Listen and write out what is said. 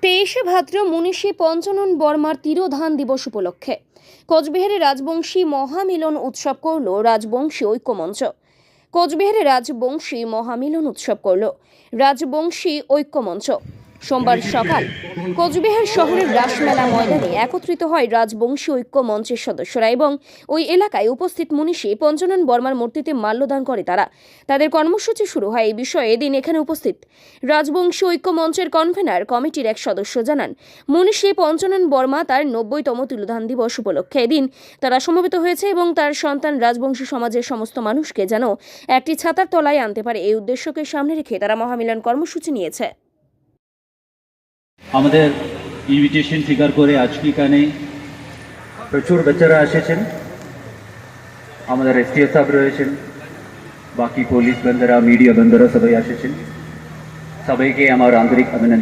23শে ভাদ্র মনীষী পঞ্চানন বর্মার তিরোধান দিবস উপলক্ষে কোচবিহারে রাজবংশী মহামিলন উৎসব করল রাজবংশী ঐক্যমঞ্চ। কোচবিহারে রাজবংশী মহামিলন উৎসব করল রাজবংশী ঐক্যমঞ্চ। সোমবার সকাল কোচবিহার শহরের রাসমেলা ময়দানে একত্রিত হয় রাজবংশী ঐক্য মঞ্চের সদস্যরা এবং ওই এলাকায় উপস্থিত মনীষী পঞ্চানন বর্মার মূর্তিতে মাল্যদান করে তারা। তাদের কর্মসূচি শুরু হয়। এই বিষয়ে এদিন এখানে উপস্থিত রাজবংশী ঐক্য মঞ্চের কনভেনার কমিটির এক সদস্য জানান, মনীষী পঞ্চানন বর্মা তার 90তম তিরোধান দিবস উপলক্ষে এদিন তারা সমবেত হয়েছে এবং তার সন্তান রাজবংশী সমাজের সমস্ত মানুষকে যেন একটি ছাতার তলায় আনতে পারে, এই উদ্দেশ্যকে সামনে রেখে তারা মহামিলন কর্মসূচি নিয়েছে। আমাদের ইনভিটেশন স্বীকার করে আজকে এখানে প্রচুর বাচ্চারা এসেছেন, আমাদের এসটিও সাহেব রয়েছেন, বাকি পুলিশ বন্ধুরা, মিডিয়া বন্ধুরা সবাই এসেছেন। সবাইকে আমার আন্তরিক অভিনন্দন।